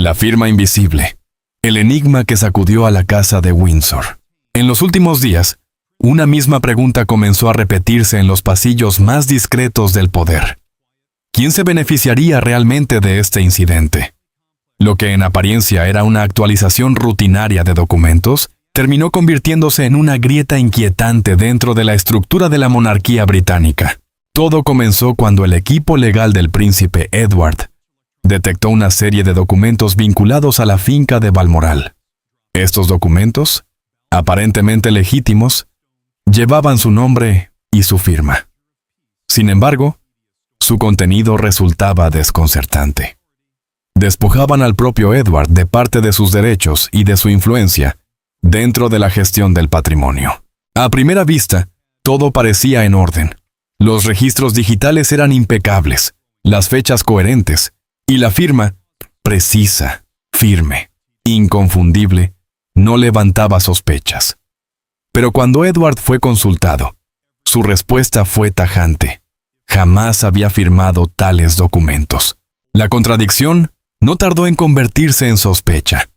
La firma invisible. El enigma que sacudió a la casa de Windsor. En los últimos días, una misma pregunta comenzó a repetirse en los pasillos más discretos del poder. ¿Quién se beneficiaría realmente de este incidente? Lo que en apariencia era una actualización rutinaria de documentos, terminó convirtiéndose en una grieta inquietante dentro de la estructura de la monarquía británica. Todo comenzó cuando el equipo legal del príncipe Edward detectó una serie de documentos vinculados a la finca de Balmoral. Estos documentos, aparentemente legítimos, llevaban su nombre y su firma. Sin embargo, su contenido resultaba desconcertante. Despojaban al propio Edward de parte de sus derechos y de su influencia dentro de la gestión del patrimonio. A primera vista, todo parecía en orden. Los registros digitales eran impecables, las fechas coherentes, y la firma, precisa, firme, inconfundible, no levantaba sospechas. Pero cuando Edward fue consultado, su respuesta fue tajante. Jamás había firmado tales documentos. La contradicción no tardó en convertirse en sospecha.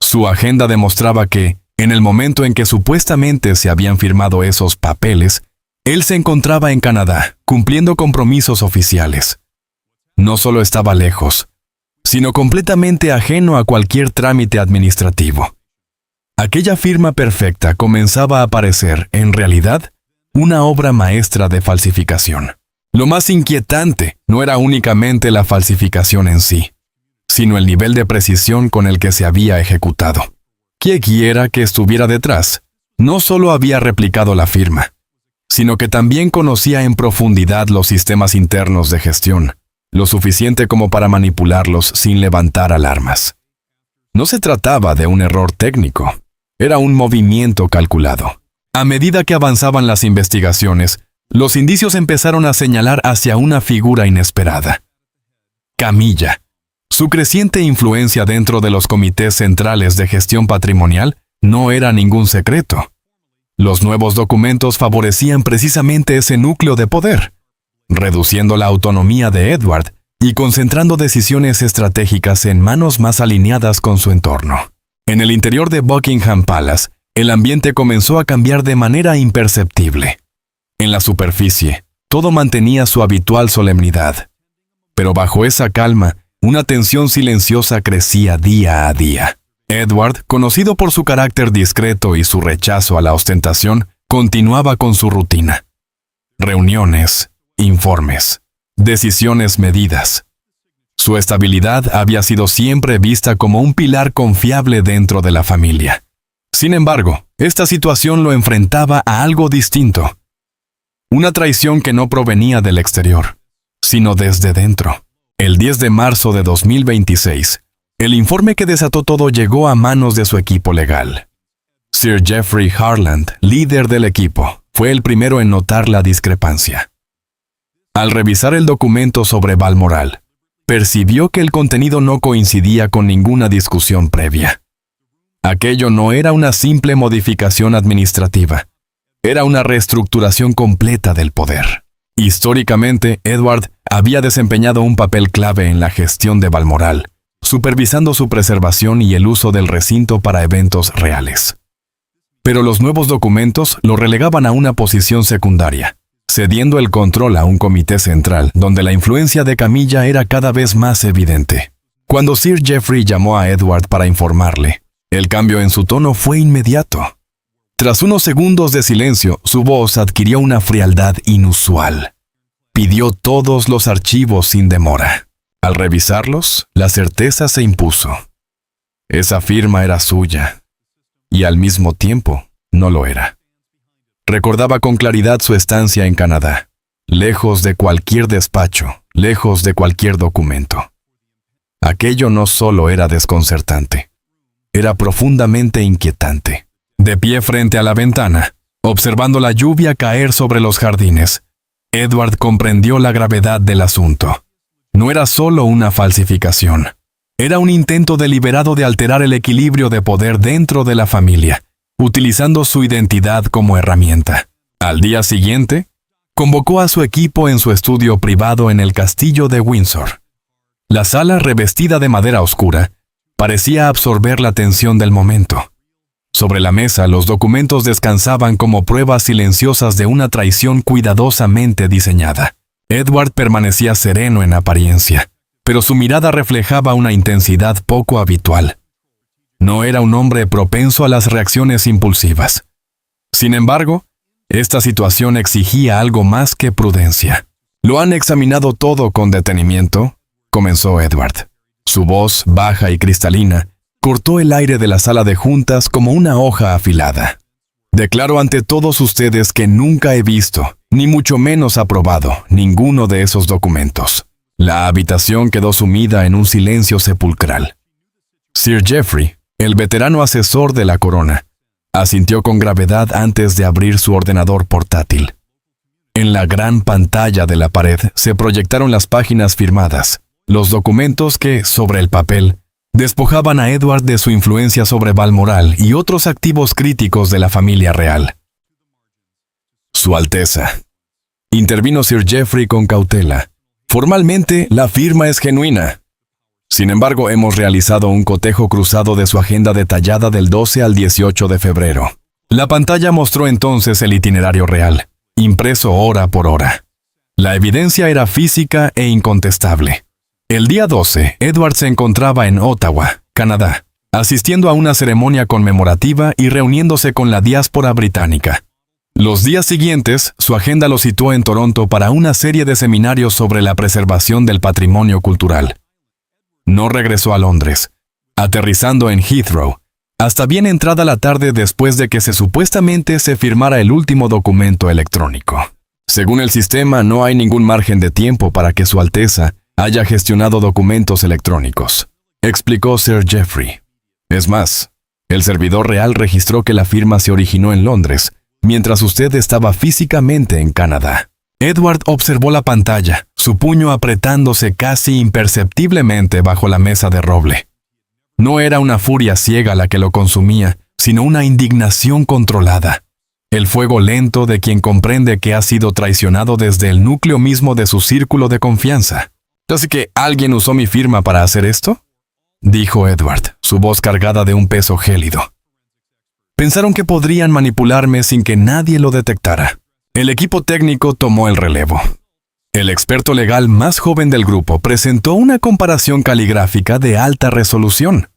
Su agenda demostraba que, en el momento en que supuestamente se habían firmado esos papeles, él se encontraba en Canadá, cumpliendo compromisos oficiales. No solo estaba lejos, sino completamente ajeno a cualquier trámite administrativo. Aquella firma perfecta comenzaba a parecer, en realidad, una obra maestra de falsificación. Lo más inquietante no era únicamente la falsificación en sí, sino el nivel de precisión con el que se había ejecutado. Quiera que estuviera detrás, no solo había replicado la firma, sino que también conocía en profundidad los sistemas internos de gestión, lo suficiente como para manipularlos sin levantar alarmas. No se trataba de un error técnico, era un movimiento calculado. A medida que avanzaban las investigaciones, los indicios empezaron a señalar hacia una figura inesperada. Camilla. Su creciente influencia dentro de los comités centrales de gestión patrimonial no era ningún secreto. Los nuevos documentos favorecían precisamente ese núcleo de poder, reduciendo la autonomía de Edward y concentrando decisiones estratégicas en manos más alineadas con su entorno. En el interior de Buckingham Palace, el ambiente comenzó a cambiar de manera imperceptible. En la superficie, todo mantenía su habitual solemnidad. Pero bajo esa calma, una tensión silenciosa crecía día a día. Edward, conocido por su carácter discreto y su rechazo a la ostentación, continuaba con su rutina. Reuniones, informes, decisiones medidas. Su estabilidad había sido siempre vista como un pilar confiable dentro de la familia. Sin embargo, esta situación lo enfrentaba a algo distinto. Una traición que no provenía del exterior, sino desde dentro. El 10 de marzo de 2026, el informe que desató todo llegó a manos de su equipo legal. Sir Geoffrey Harland, líder del equipo, fue el primero en notar la discrepancia. Al revisar el documento sobre Balmoral, percibió que el contenido no coincidía con ninguna discusión previa. Aquello no era una simple modificación administrativa, era una reestructuración completa del poder. Históricamente, Edward había desempeñado un papel clave en la gestión de Balmoral, supervisando su preservación y el uso del recinto para eventos reales. Pero los nuevos documentos lo relegaban a una posición secundaria, cediendo el control a un comité central, donde la influencia de Camilla era cada vez más evidente. Cuando Sir Geoffrey llamó a Edward para informarle, el cambio en su tono fue inmediato. Tras unos segundos de silencio, su voz adquirió una frialdad inusual. Pidió todos los archivos sin demora. Al revisarlos, la certeza se impuso. Esa firma era suya, y al mismo tiempo no lo era. Recordaba con claridad su estancia en Canadá, lejos de cualquier despacho, lejos de cualquier documento. Aquello no solo era desconcertante, era profundamente inquietante. De pie frente a la ventana, observando la lluvia caer sobre los jardines, Edward comprendió la gravedad del asunto. No era solo una falsificación, era un intento deliberado de alterar el equilibrio de poder dentro de la familia, utilizando su identidad como herramienta. Al día siguiente, convocó a su equipo en su estudio privado en el castillo de Windsor. La sala, revestida de madera oscura, parecía absorber la tensión del momento. Sobre la mesa, los documentos descansaban como pruebas silenciosas de una traición cuidadosamente diseñada. Edward permanecía sereno en apariencia, pero su mirada reflejaba una intensidad poco habitual. No era un hombre propenso a las reacciones impulsivas. Sin embargo, esta situación exigía algo más que prudencia. «¿Lo han examinado todo con detenimiento?», comenzó Edward. Su voz, baja y cristalina, cortó el aire de la sala de juntas como una hoja afilada. «Declaro ante todos ustedes que nunca he visto, ni mucho menos aprobado, ninguno de esos documentos». La habitación quedó sumida en un silencio sepulcral. Sir Geoffrey, el veterano asesor de la corona, asintió con gravedad antes de abrir su ordenador portátil. En la gran pantalla de la pared se proyectaron las páginas firmadas, los documentos que, sobre el papel, despojaban a Edward de su influencia sobre Balmoral y otros activos críticos de la familia real. «Su Alteza», intervino Sir Geoffrey con cautela, «formalmente la firma es genuina. Sin embargo, hemos realizado un cotejo cruzado de su agenda detallada del 12 al 18 de febrero. La pantalla mostró entonces el itinerario real, impreso hora por hora. La evidencia era física e incontestable. El día 12, Edward se encontraba en Ottawa, Canadá, asistiendo a una ceremonia conmemorativa y reuniéndose con la diáspora británica. Los días siguientes, su agenda lo situó en Toronto para una serie de seminarios sobre la preservación del patrimonio cultural. No regresó a Londres, aterrizando en Heathrow, hasta bien entrada la tarde después de que supuestamente se firmara el último documento electrónico. Según el sistema, no hay ningún margen de tiempo para que Su Alteza haya gestionado documentos electrónicos, explicó Sir Geoffrey. Es más, el servidor real registró que la firma se originó en Londres, mientras usted estaba físicamente en Canadá. Edward observó la pantalla, su puño apretándose casi imperceptiblemente bajo la mesa de roble. No era una furia ciega la que lo consumía, sino una indignación controlada. El fuego lento de quien comprende que ha sido traicionado desde el núcleo mismo de su círculo de confianza. ¿Así que alguien usó mi firma para hacer esto?, dijo Edward, su voz cargada de un peso gélido. Pensaron que podrían manipularme sin que nadie lo detectara. El equipo técnico tomó el relevo. El experto legal más joven del grupo presentó una comparación caligráfica de alta resolución.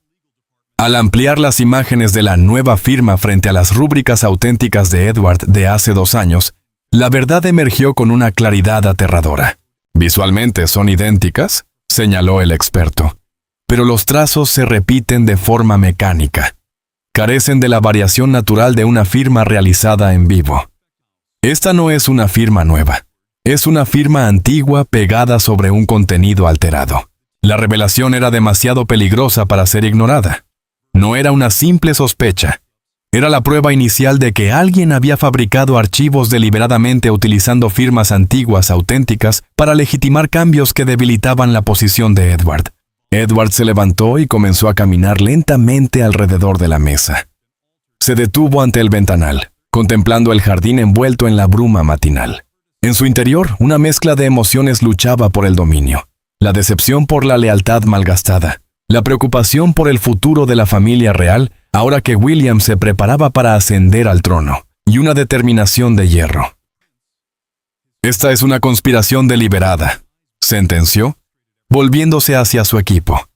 Al ampliar las imágenes de la nueva firma frente a las rúbricas auténticas de Edward de hace 2 años, la verdad emergió con una claridad aterradora. «Visualmente son idénticas», señaló el experto, «pero los trazos se repiten de forma mecánica. Carecen de la variación natural de una firma realizada en vivo. Esta no es una firma nueva. Es una firma antigua pegada sobre un contenido alterado. La revelación era demasiado peligrosa para ser ignorada. No era una simple sospecha. Era la prueba inicial de que alguien había fabricado archivos deliberadamente utilizando firmas antiguas auténticas para legitimar cambios que debilitaban la posición de Edward. Edward se levantó y comenzó a caminar lentamente alrededor de la mesa. Se detuvo ante el ventanal, contemplando el jardín envuelto en la bruma matinal. En su interior, una mezcla de emociones luchaba por el dominio. La decepción por la lealtad malgastada, la preocupación por el futuro de la familia real, ahora que William se preparaba para ascender al trono, y una determinación de hierro. «Esta es una conspiración deliberada», sentenció, volviéndose hacia su equipo.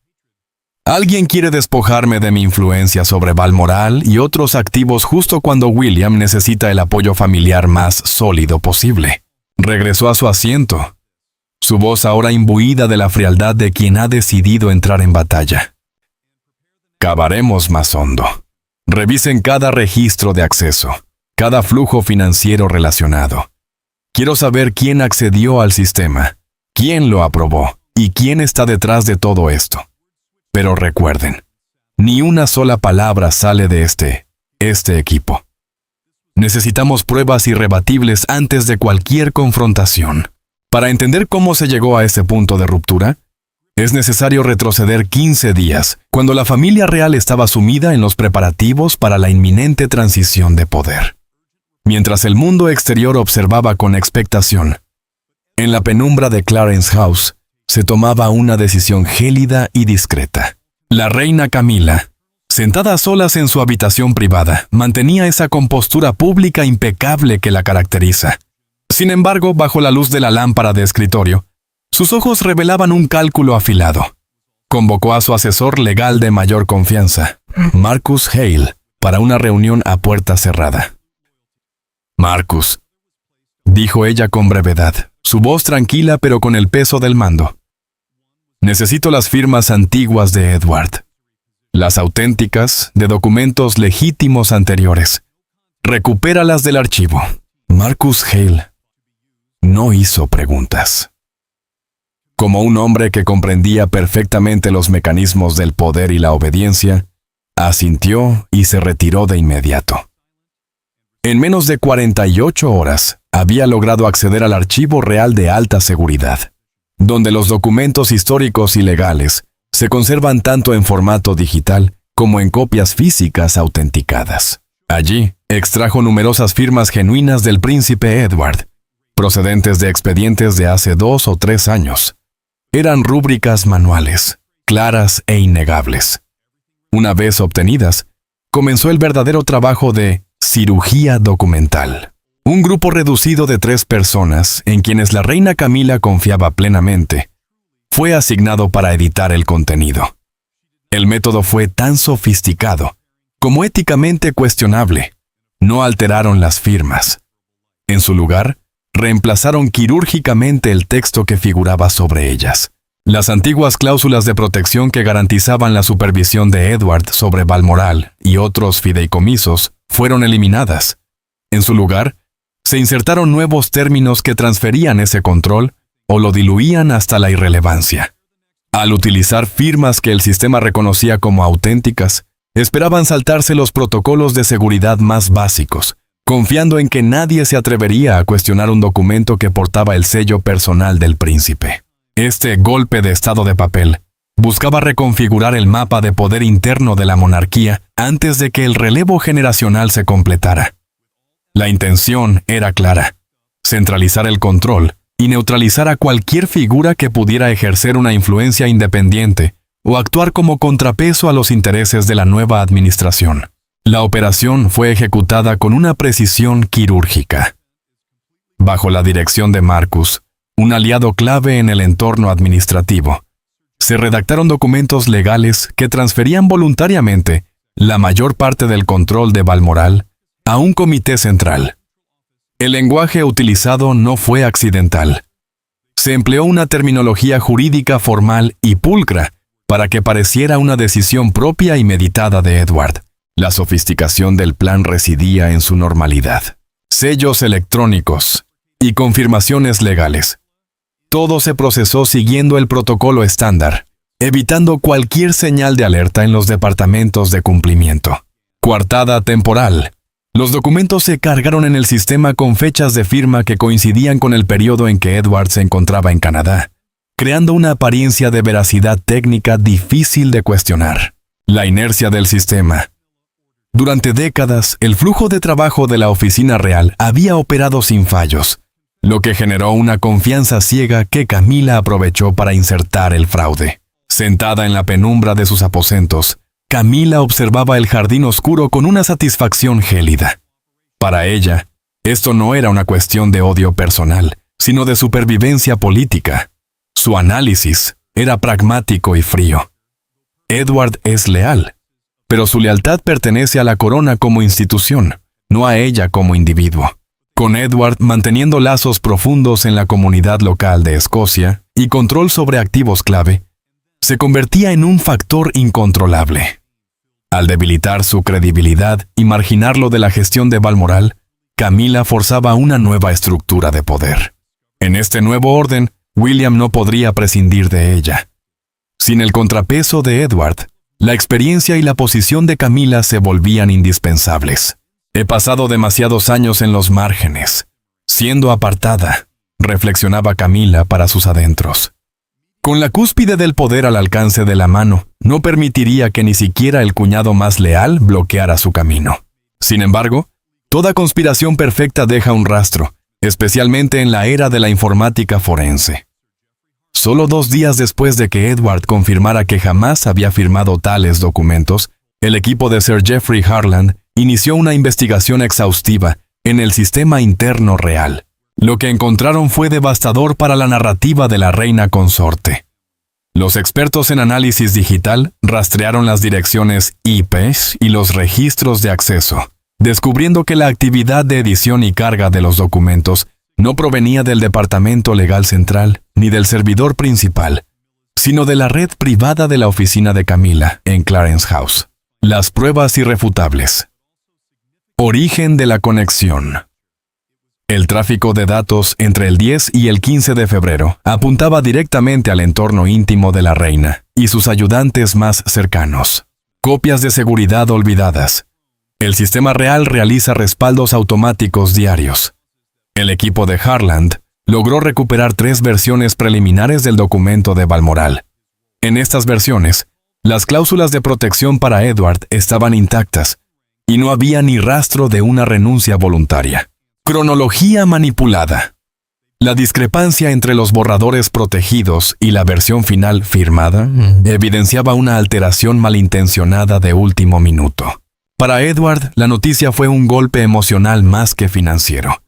«Alguien quiere despojarme de mi influencia sobre Balmoral y otros activos justo cuando William necesita el apoyo familiar más sólido posible». Regresó a su asiento, su voz ahora imbuida de la frialdad de quien ha decidido entrar en batalla. «Cavaremos más hondo. Revisen cada registro de acceso, cada flujo financiero relacionado. Quiero saber quién accedió al sistema, quién lo aprobó y quién está detrás de todo esto. Pero recuerden, ni una sola palabra sale de este equipo. Necesitamos pruebas irrebatibles antes de cualquier confrontación. Para entender cómo se llegó a ese punto de ruptura, es necesario retroceder 15 días, cuando la familia real estaba sumida en los preparativos para la inminente transición de poder. Mientras el mundo exterior observaba con expectación, en la penumbra de Clarence House se tomaba una decisión gélida y discreta. La reina Camila, sentada a solas en su habitación privada, mantenía esa compostura pública impecable que la caracteriza. Sin embargo, bajo la luz de la lámpara de escritorio, sus ojos revelaban un cálculo afilado. Convocó a su asesor legal de mayor confianza, Marcus Hale, para una reunión a puerta cerrada. «Marcus», dijo ella con brevedad, su voz tranquila pero con el peso del mando. «Necesito las firmas antiguas de Edward. Las auténticas de documentos legítimos anteriores. Recupéralas del archivo». Marcus Hale no hizo preguntas. Como un hombre que comprendía perfectamente los mecanismos del poder y la obediencia, asintió y se retiró de inmediato. En menos de 48 horas, había logrado acceder al archivo real de alta seguridad, donde los documentos históricos y legales se conservan tanto en formato digital como en copias físicas autenticadas. Allí, extrajo numerosas firmas genuinas del príncipe Edward, procedentes de expedientes de hace 2 o 3 años. Eran rúbricas manuales, claras e innegables. Una vez obtenidas, comenzó el verdadero trabajo de cirugía documental. Un grupo reducido de 3 personas, en quienes la reina Camila confiaba plenamente, fue asignado para editar el contenido. El método fue tan sofisticado como éticamente cuestionable. No alteraron las firmas. En su lugar, reemplazaron quirúrgicamente el texto que figuraba sobre ellas. Las antiguas cláusulas de protección que garantizaban la supervisión de Edward sobre Balmoral y otros fideicomisos fueron eliminadas. En su lugar, se insertaron nuevos términos que transferían ese control o lo diluían hasta la irrelevancia. Al utilizar firmas que el sistema reconocía como auténticas, esperaban saltarse los protocolos de seguridad más básicos, confiando en que nadie se atrevería a cuestionar un documento que portaba el sello personal del príncipe. Este golpe de estado de papel buscaba reconfigurar el mapa de poder interno de la monarquía antes de que el relevo generacional se completara. La intención era clara: centralizar el control y neutralizar a cualquier figura que pudiera ejercer una influencia independiente o actuar como contrapeso a los intereses de la nueva administración. La operación fue ejecutada con una precisión quirúrgica. Bajo la dirección de Marcus, un aliado clave en el entorno administrativo, se redactaron documentos legales que transferían voluntariamente la mayor parte del control de Balmoral a un comité central. El lenguaje utilizado no fue accidental. Se empleó una terminología jurídica formal y pulcra para que pareciera una decisión propia y meditada de Edward. La sofisticación del plan residía en su normalidad. Sellos electrónicos y confirmaciones legales. Todo se procesó siguiendo el protocolo estándar, evitando cualquier señal de alerta en los departamentos de cumplimiento. Coartada temporal. Los documentos se cargaron en el sistema con fechas de firma que coincidían con el periodo en que Edward se encontraba en Canadá, creando una apariencia de veracidad técnica difícil de cuestionar. La inercia del sistema. Durante décadas, el flujo de trabajo de la oficina real había operado sin fallos, lo que generó una confianza ciega que Camila aprovechó para insertar el fraude. Sentada en la penumbra de sus aposentos, Camila observaba el jardín oscuro con una satisfacción gélida. Para ella, esto no era una cuestión de odio personal, sino de supervivencia política. Su análisis era pragmático y frío. Edward es leal, pero su lealtad pertenece a la corona como institución, no a ella como individuo. Con Edward manteniendo lazos profundos en la comunidad local de Escocia y control sobre activos clave, se convertía en un factor incontrolable. Al debilitar su credibilidad y marginarlo de la gestión de Balmoral, Camila forzaba una nueva estructura de poder. En este nuevo orden, William no podría prescindir de ella. Sin el contrapeso de Edward, la experiencia y la posición de Camila se volvían indispensables. He pasado demasiados años en los márgenes, siendo apartada, reflexionaba Camila para sus adentros. Con la cúspide del poder al alcance de la mano, no permitiría que ni siquiera el cuñado más leal bloqueara su camino. Sin embargo, toda conspiración perfecta deja un rastro, especialmente en la era de la informática forense. Solo 2 días después de que Edward confirmara que jamás había firmado tales documentos, el equipo de Sir Geoffrey Harland inició una investigación exhaustiva en el sistema interno real. Lo que encontraron fue devastador para la narrativa de la reina consorte. Los expertos en análisis digital rastrearon las direcciones IP y los registros de acceso, descubriendo que la actividad de edición y carga de los documentos no provenía del Departamento Legal Central ni del servidor principal, sino de la red privada de la oficina de Camilla en Clarence House. Las pruebas irrefutables. Origen de la conexión. El tráfico de datos entre el 10 y el 15 de febrero apuntaba directamente al entorno íntimo de la reina y sus ayudantes más cercanos. Copias de seguridad olvidadas. El sistema real realiza respaldos automáticos diarios. El equipo de Harland logró recuperar 3 versiones preliminares del documento de Balmoral. En estas versiones, las cláusulas de protección para Edward estaban intactas y no había ni rastro de una renuncia voluntaria. Cronología manipulada. La discrepancia entre los borradores protegidos y la versión final firmada evidenciaba una alteración malintencionada de último minuto. Para Edward, la noticia fue un golpe emocional más que financiero.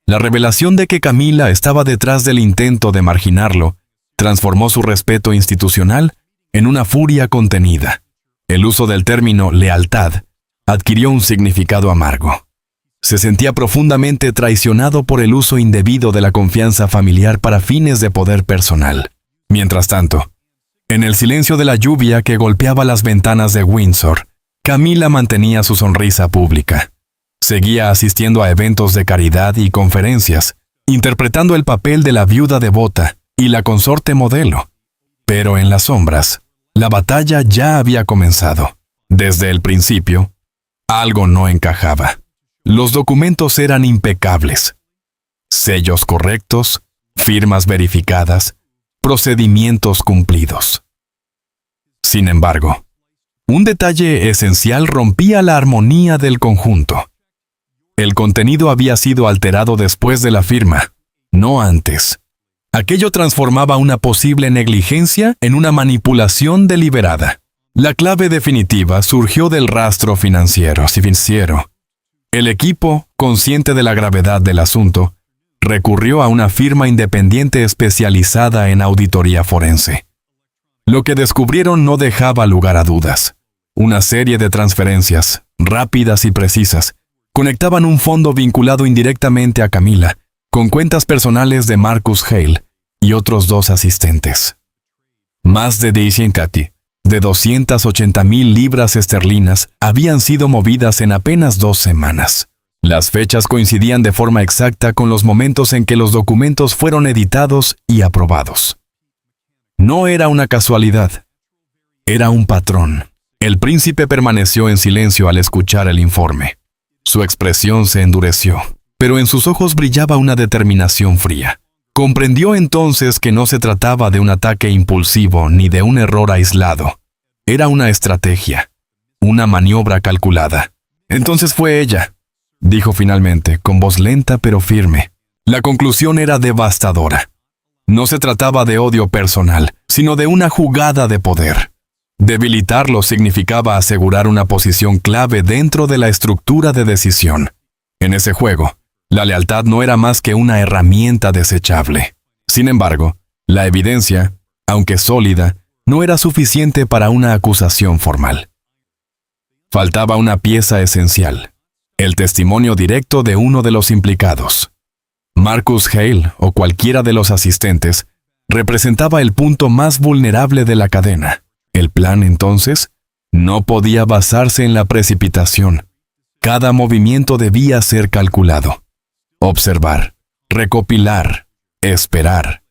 La revelación de que Camilla estaba detrás del intento de marginarlo transformó su respeto institucional en una furia contenida. El uso del término lealtad adquirió un significado amargo. Se sentía profundamente traicionado por el uso indebido de la confianza familiar para fines de poder personal. Mientras tanto, en el silencio de la lluvia que golpeaba las ventanas de Windsor, Camilla mantenía su sonrisa pública. Seguía asistiendo a eventos de caridad y conferencias, interpretando el papel de la viuda devota y la consorte modelo. Pero en las sombras, la batalla ya había comenzado. Desde el principio, algo no encajaba. Los documentos eran impecables. Sellos correctos, firmas verificadas, procedimientos cumplidos. Sin embargo, un detalle esencial rompía la armonía del conjunto. El contenido había sido alterado después de la firma, no antes. Aquello transformaba una posible negligencia en una manipulación deliberada. La clave definitiva surgió del rastro financiero. El equipo, consciente de la gravedad del asunto, recurrió a una firma independiente especializada en auditoría forense. Lo que descubrieron no dejaba lugar a dudas. Una serie de transferencias, rápidas y precisas, conectaban un fondo vinculado indirectamente a Camilla, con cuentas personales de Marcus Hale y otros 2 asistentes. Más de 280,000 libras esterlinas habían sido movidas en apenas 2 semanas. Las fechas coincidían de forma exacta con los momentos en que los documentos fueron editados y aprobados. No era una casualidad. Era un patrón. El príncipe permaneció en silencio al escuchar el informe. Su expresión se endureció, pero en sus ojos brillaba una determinación fría. Comprendió entonces que no se trataba de un ataque impulsivo ni de un error aislado. Era una estrategia, una maniobra calculada. Entonces fue ella, dijo finalmente, con voz lenta pero firme. La conclusión era devastadora. No se trataba de odio personal, sino de una jugada de poder. Debilitarlo significaba asegurar una posición clave dentro de la estructura de decisión. En ese juego, la lealtad no era más que una herramienta desechable. Sin embargo, la evidencia, aunque sólida, no era suficiente para una acusación formal. Faltaba una pieza esencial, el testimonio directo de uno de los implicados. Marcus Hale o cualquiera de los asistentes representaba el punto más vulnerable de la cadena. El plan, entonces, no podía basarse en la precipitación. Cada movimiento debía ser calculado. Observar, recopilar, esperar.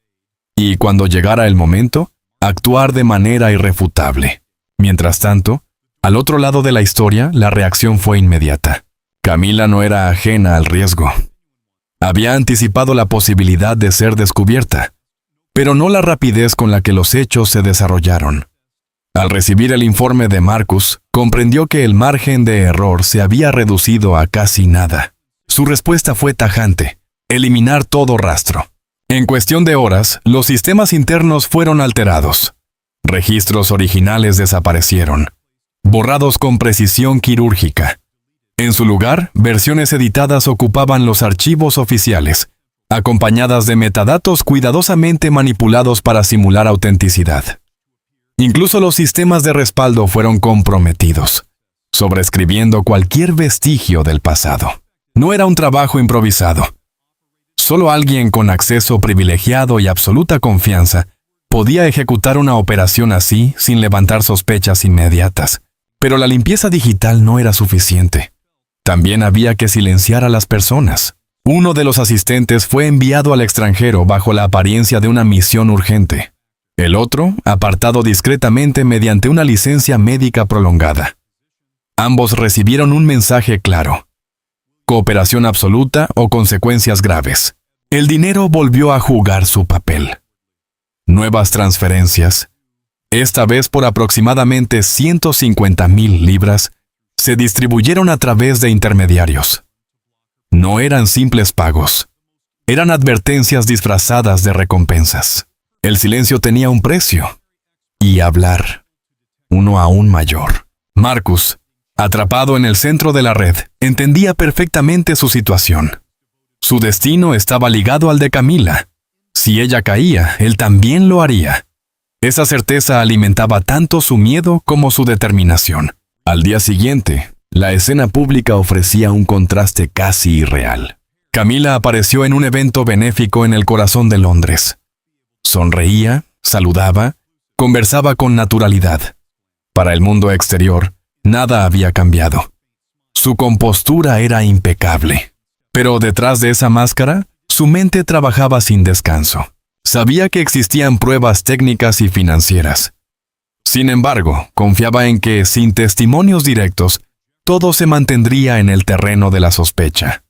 Y cuando llegara el momento, actuar de manera irrefutable. Mientras tanto, al otro lado de la historia, la reacción fue inmediata. Camilla no era ajena al riesgo. Había anticipado la posibilidad de ser descubierta, pero no la rapidez con la que los hechos se desarrollaron. Al recibir el informe de Marcus, comprendió que el margen de error se había reducido a casi nada. Su respuesta fue tajante: eliminar todo rastro. En cuestión de horas, los sistemas internos fueron alterados. Registros originales desaparecieron, borrados con precisión quirúrgica. En su lugar, versiones editadas ocupaban los archivos oficiales, acompañadas de metadatos cuidadosamente manipulados para simular autenticidad. Incluso los sistemas de respaldo fueron comprometidos, sobreescribiendo cualquier vestigio del pasado. No era un trabajo improvisado. Solo alguien con acceso privilegiado y absoluta confianza podía ejecutar una operación así sin levantar sospechas inmediatas. Pero la limpieza digital no era suficiente. También había que silenciar a las personas. Uno de los asistentes fue enviado al extranjero bajo la apariencia de una misión urgente. El otro, apartado discretamente mediante una licencia médica prolongada. Ambos recibieron un mensaje claro: cooperación absoluta o consecuencias graves. El dinero volvió a jugar su papel. Nuevas transferencias, esta vez por aproximadamente 150,000 libras, se distribuyeron a través de intermediarios. No eran simples pagos. Eran advertencias disfrazadas de recompensas. El silencio tenía un precio. Y hablar, uno aún mayor. Marcus, atrapado en el centro de la red, entendía perfectamente su situación. Su destino estaba ligado al de Camila. Si ella caía, él también lo haría. Esa certeza alimentaba tanto su miedo como su determinación. Al día siguiente, la escena pública ofrecía un contraste casi irreal. Camila apareció en un evento benéfico en el corazón de Londres. Sonreía, saludaba, conversaba con naturalidad. Para el mundo exterior, nada había cambiado. Su compostura era impecable. Pero detrás de esa máscara, su mente trabajaba sin descanso. Sabía que existían pruebas técnicas y financieras. Sin embargo, confiaba en que, sin testimonios directos, todo se mantendría en el terreno de la sospecha.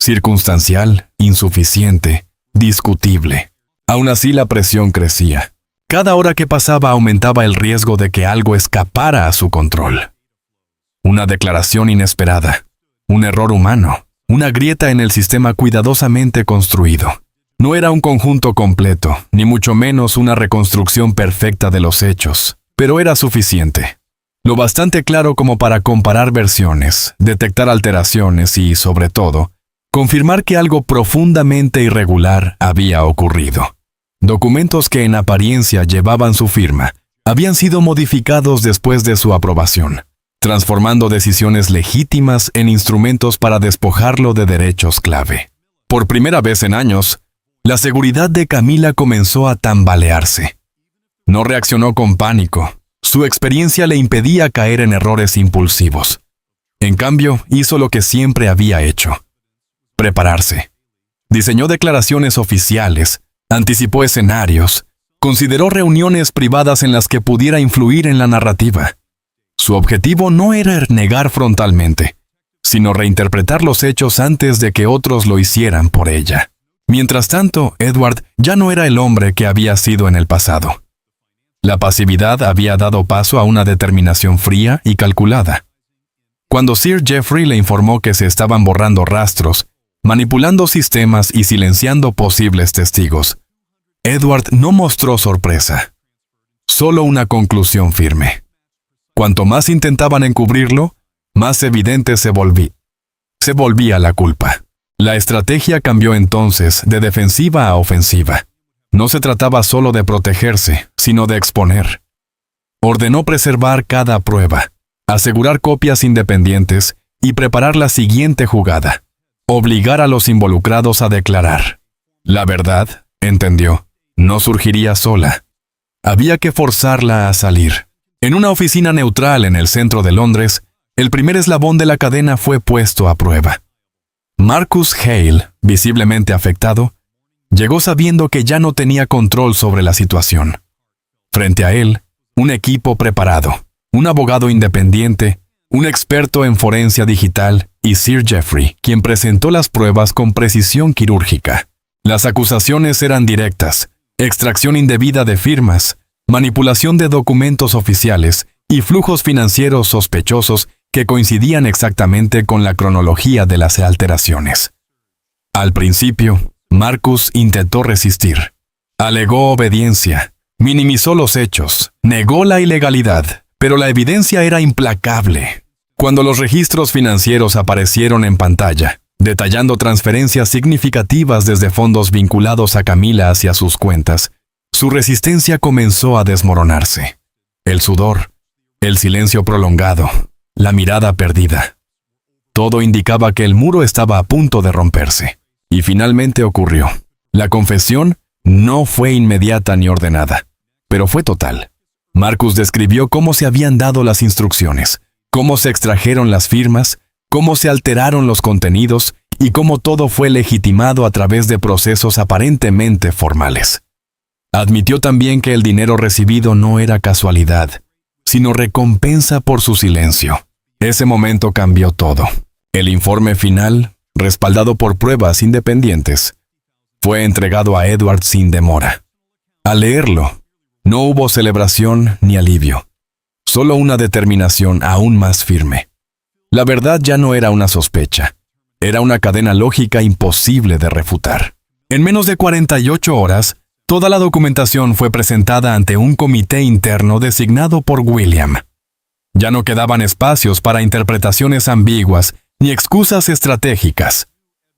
Circunstancial, insuficiente, discutible. Aún así, la presión crecía. Cada hora que pasaba aumentaba el riesgo de que algo escapara a su control. Una declaración inesperada, un error humano, una grieta en el sistema cuidadosamente construido. No era un conjunto completo, ni mucho menos una reconstrucción perfecta de los hechos, pero era suficiente. Lo bastante claro como para comparar versiones, detectar alteraciones y, sobre todo, confirmar que algo profundamente irregular había ocurrido. Documentos que en apariencia llevaban su firma habían sido modificados después de su aprobación, transformando decisiones legítimas en instrumentos para despojarlo de derechos clave. Por primera vez en años, la seguridad de Camila comenzó a tambalearse. No reaccionó con pánico. Su experiencia le impedía caer en errores impulsivos. En cambio, hizo lo que siempre había hecho: prepararse. Diseñó declaraciones oficiales, anticipó escenarios, consideró reuniones privadas en las que pudiera influir en la narrativa. Su objetivo no era negar frontalmente, sino reinterpretar los hechos antes de que otros lo hicieran por ella. Mientras tanto, Edward ya no era el hombre que había sido en el pasado. La pasividad había dado paso a una determinación fría y calculada. Cuando Sir Geoffrey le informó que se estaban borrando rastros, manipulando sistemas y silenciando posibles testigos, Edward no mostró sorpresa, solo una conclusión firme. Cuanto más intentaban encubrirlo, más evidente se volvía la culpa. La estrategia cambió entonces de defensiva a ofensiva. No se trataba solo de protegerse, sino de exponer. Ordenó preservar cada prueba, asegurar copias independientes y preparar la siguiente jugada: obligar a los involucrados a declarar. La verdad, entendió, no surgiría sola. Había que forzarla a salir. En una oficina neutral en el centro de Londres, el primer eslabón de la cadena fue puesto a prueba. Marcus Hale, visiblemente afectado, llegó sabiendo que ya no tenía control sobre la situación. Frente a él, un equipo preparado, un abogado independiente, un experto en forensia digital y Sir Geoffrey, quien presentó las pruebas con precisión quirúrgica. Las acusaciones eran directas: extracción indebida de firmas, manipulación de documentos oficiales y flujos financieros sospechosos que coincidían exactamente con la cronología de las alteraciones. Al principio, Marcus intentó resistir. Alegó obediencia, minimizó los hechos, negó la ilegalidad, pero la evidencia era implacable. Cuando los registros financieros aparecieron en pantalla, detallando transferencias significativas desde fondos vinculados a Camila hacia sus cuentas, su resistencia comenzó a desmoronarse. El sudor, el silencio prolongado, la mirada perdida. Todo indicaba que el muro estaba a punto de romperse. Y finalmente ocurrió. La confesión no fue inmediata ni ordenada, pero fue total. Marcus describió cómo se habían dado las instrucciones, cómo se extrajeron las firmas, cómo se alteraron los contenidos y cómo todo fue legitimado a través de procesos aparentemente formales. Admitió también que el dinero recibido no era casualidad, sino recompensa por su silencio. Ese momento cambió todo. El informe final, respaldado por pruebas independientes, fue entregado a Edward sin demora. Al leerlo, no hubo celebración ni alivio, solo una determinación aún más firme. La verdad ya no era una sospecha, era una cadena lógica imposible de refutar. En menos de 48 horas, toda la documentación fue presentada ante un comité interno designado por William. Ya no quedaban espacios para interpretaciones ambiguas ni excusas estratégicas.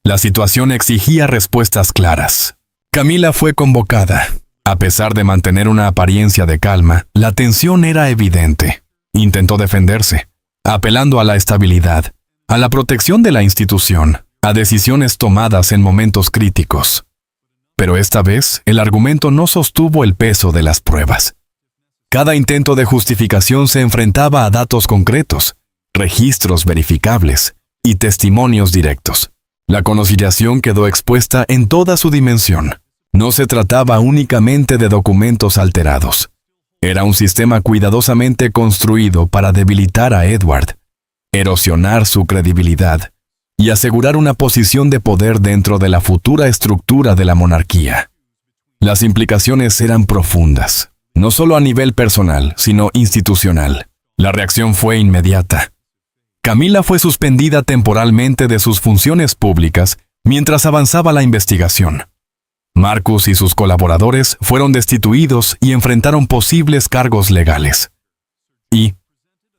La situación exigía respuestas claras. Camila fue convocada. A pesar de mantener una apariencia de calma, la tensión era evidente. Intentó defenderse, apelando a la estabilidad, a la protección de la institución, a decisiones tomadas en momentos críticos. Pero esta vez, el argumento no sostuvo el peso de las pruebas. Cada intento de justificación se enfrentaba a datos concretos, registros verificables y testimonios directos. La conciliación quedó expuesta en toda su dimensión. No se trataba únicamente de documentos alterados. Era un sistema cuidadosamente construido para debilitar a Edward, erosionar su credibilidad y asegurar una posición de poder dentro de la futura estructura de la monarquía. Las implicaciones eran profundas, no solo a nivel personal, sino institucional. La reacción fue inmediata. Camila fue suspendida temporalmente de sus funciones públicas mientras avanzaba la investigación. Marcus y sus colaboradores fueron destituidos y enfrentaron posibles cargos legales. Y,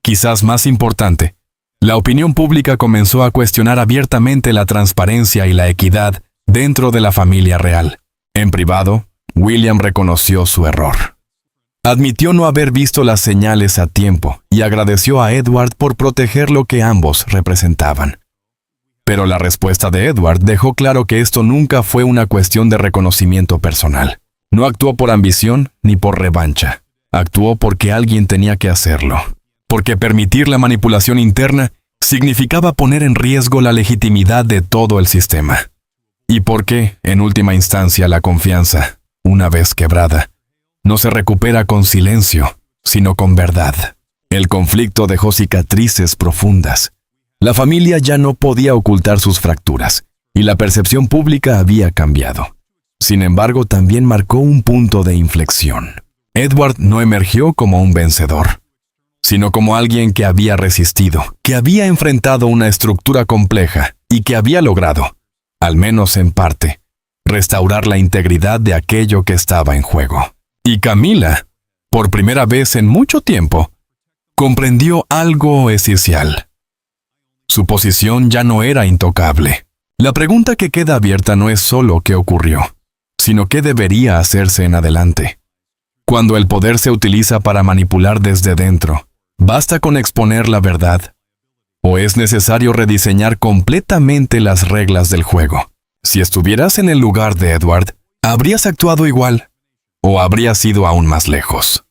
quizás más importante, la opinión pública comenzó a cuestionar abiertamente la transparencia y la equidad dentro de la familia real. En privado, William reconoció su error. Admitió no haber visto las señales a tiempo y agradeció a Edward por proteger lo que ambos representaban. Pero la respuesta de Edward dejó claro que esto nunca fue una cuestión de reconocimiento personal. No actuó por ambición ni por revancha. Actuó porque alguien tenía que hacerlo. Porque permitir la manipulación interna significaba poner en riesgo la legitimidad de todo el sistema. Y porque, en última instancia, la confianza, una vez quebrada, no se recupera con silencio, sino con verdad. El conflicto dejó cicatrices profundas. La familia ya no podía ocultar sus fracturas, y la percepción pública había cambiado. Sin embargo, también marcó un punto de inflexión. Edward no emergió como un vencedor, sino como alguien que había resistido, que había enfrentado una estructura compleja y que había logrado, al menos en parte, restaurar la integridad de aquello que estaba en juego. Y Camila, por primera vez en mucho tiempo, comprendió algo esencial. Su posición ya no era intocable. La pregunta que queda abierta no es solo qué ocurrió, sino qué debería hacerse en adelante. Cuando el poder se utiliza para manipular desde dentro, ¿basta con exponer la verdad? ¿O es necesario rediseñar completamente las reglas del juego? Si estuvieras en el lugar de Edward, ¿habrías actuado igual? ¿O habrías ido aún más lejos?